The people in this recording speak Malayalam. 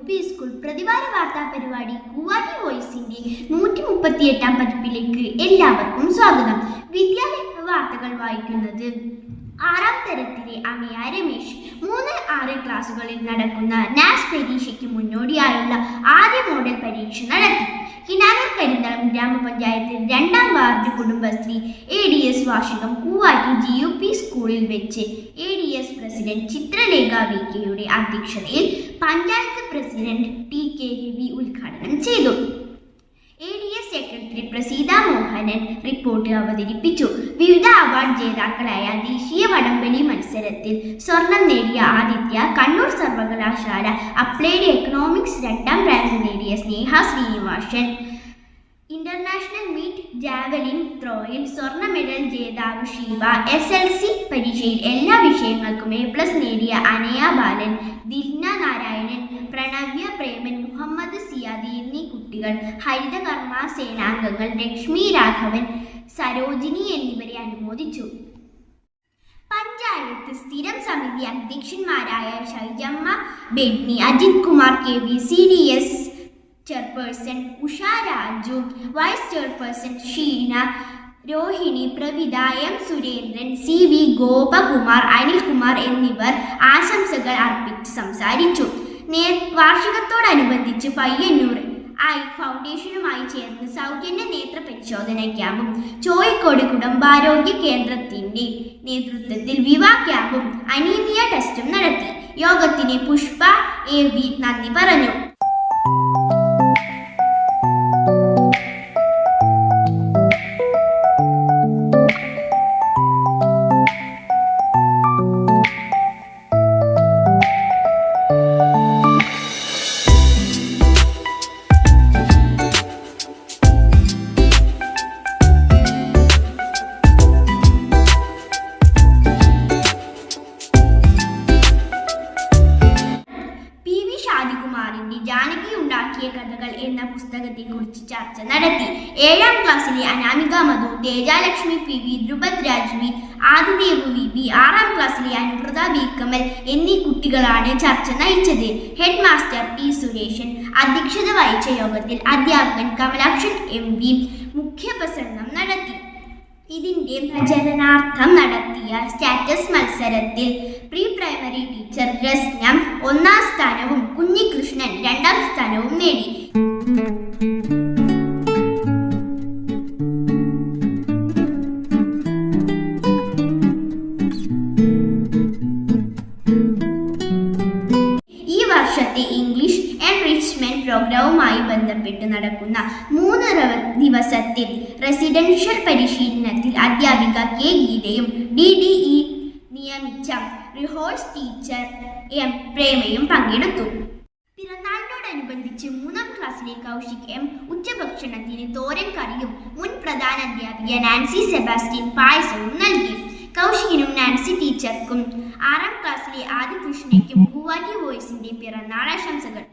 സ്കൂൾ പ്രതിവാര വാർത്താ പരിപാടി കൂവാറ്റി വോയിസിന്റെ 138-ാം പതിപ്പിലേക്ക് എല്ലാവർക്കും സ്വാഗതം. വിദ്യാലയ വാർത്തകൾ വായിക്കുന്നത് 6ാം തരത്തിലെ അമിയ രമേശ്. 3-6 ക്ലാസുകളിൽ നടക്കുന്ന നാസ് പരീക്ഷയ്ക്ക് മുന്നോടിയായുള്ള ആദ്യ മോഡൽ പരീക്ഷ നടത്തി. കിനാനൂർ കരിന്തളം ഗ്രാമപഞ്ചായത്തിൽ 2ാം വാർഡ് കുടുംബശ്രീ ADS വാർഷികം കൂവാറ്റി GUP സ്കൂളിൽ വെച്ച് ADS പ്രസിഡന്റ് ചിത്രലേഖ VK-യുടെ അധ്യക്ഷതയിൽ പഞ്ചായത്ത് പ്രസിഡന്റ് TK രവി ഉദ്ഘാടനം ചെയ്തു. ADS secretary Praseetha Mohanan report അവതരിപ്പിച്ചു. വിവിധ അവാർഡ് ജേതാക്കളായ ദേശീയ വടംവലി മത്സരത്തിൽ സ്വർണം നേടിയ ആദിത്യ, കണ്ണൂർ സർവകലാശാല അപ്ലൈഡ് എക്കണോമിക്സ് 2ാം റാങ്ക് നേടിയ സ്നേഹ ശ്രീനിവാസൻ, ഇന്റർനാഷണൽ മീറ്റ് ജാവലിൻ ത്രോയിൽ സ്വർണ്ണ മെഡൽ ജേതാവ് ഷീബ, SLC പരീക്ഷയിൽ എല്ലാ വിഷയങ്ങൾക്കും A+ നേടിയ അനയ ബാലൻ, ദിൽന നാരായണൻ, പ്രണവ്യ പ്രേമൻ, മുഹമ്മദ് സിയാദി എന്നീ കുട്ടികൾ, ഹരിതകർമ്മ സേനാംഗങ്ങൾ ലക്ഷ്മി രാഘവൻ, സരോജിനി എന്നിവരെ അനുമോദിച്ചു. പഞ്ചായത്ത് സ്ഥിരം സമിതി അധ്യക്ഷന്മാരായ Shyjamma Bedni, Ajith Kumar KV, CDS chairperson Usha Raju, vice chairperson Sheena, Rohini, Pravitha, M Surendran, CV Gopakumar, Anilkumar എന്നിവർ ആശംസകൾ അർപ്പിച്ച് സംസാരിച്ചു. വാർഷികത്തോടനുബന്ധിച്ച് പയ്യന്നൂർ ഫൗണ്ടേഷനുമായി ചേർന്ന് സൗജന്യ നേത്ര പരിശോധന ക്യാമ്പും ചോയിക്കോട് കുടുംബാരോഗ്യ കേന്ദ്രത്തിന്റെ നേതൃത്വത്തിൽ വിവാ ക്യാമ്പും അനീമിയ ടെസ്റ്റും നടത്തി. യോഗത്തിന് പുഷ്പ AV നന്ദി പറഞ്ഞു. ജാനകി ഉണ്ടാക്കിയ കഥകൾ എന്ന പുസ്തകത്തെക്കുറിച്ച് ചർച്ച നടത്തി. 7ാം ക്ലാസ്സിലെ അനാമിക മധു, തേജാലക്ഷ്മി PV, ധ്രുപദ് രാജ്വി, ആദിദേവ് VB, 6ാം ക്ലാസ്സിലെ അനുപ്രത B കമൽ എന്നീ കുട്ടികളാണ് ചർച്ച നയിച്ചത്. ഹെഡ് മാസ്റ്റർ T സുരേഷൻ അധ്യക്ഷത വഹിച്ച യോഗത്തിൽ അധ്യാപകൻ കമലാക്ഷൻ MV മുഖ്യപ്രസംഗം നടത്തി. ഇതിന്റെ പ്രചരണാർത്ഥം നടത്തിയ സ്റ്റാറ്റസ് മത്സരത്തിൽ പ്രീ പ്രൈമറി ടീച്ചർ രസ്ന 1ാം സ്ഥാനവും കുഞ്ഞികൃഷ്ണൻ 2ാം സ്ഥാനവും നേടി. ഈ വർഷത്തെ ഇംഗ്ലീഷ് എൻറിച്ച്മെന്റ് പ്രോഗ്രാമുമായി ബന്ധപ്പെട്ട് നടക്കുന്ന 3 ദിവസത്തെ റെസിഡൻഷ്യൽ പരിശീലനത്തിൽ അധ്യാപിക K ഗീതയും DDE നിയമിച്ച റിഹോഴ്സ് ടീച്ചർ M പ്രേമയും പങ്കെടുത്തു. പിറന്നാളിനോടനുബന്ധിച്ച് 3ാം ക്ലാസ്സിലെ കൗശിക് M ഉച്ചഭക്ഷണത്തിന് തോരൻ കറിയും മുൻ പ്രധാന അധ്യാപിക നാൻസി സെബാസ്റ്റ്യൻ പായസവും നൽകി. കൗശികിനും നാൻസി ടീച്ചർക്കും 6ാം ക്ലാസ്സിലെ ആദികൃഷ്ണയ്ക്കും കൂവാറ്റി വോയിസിന്റെ പിറന്നാൾ ആശംസകൾ.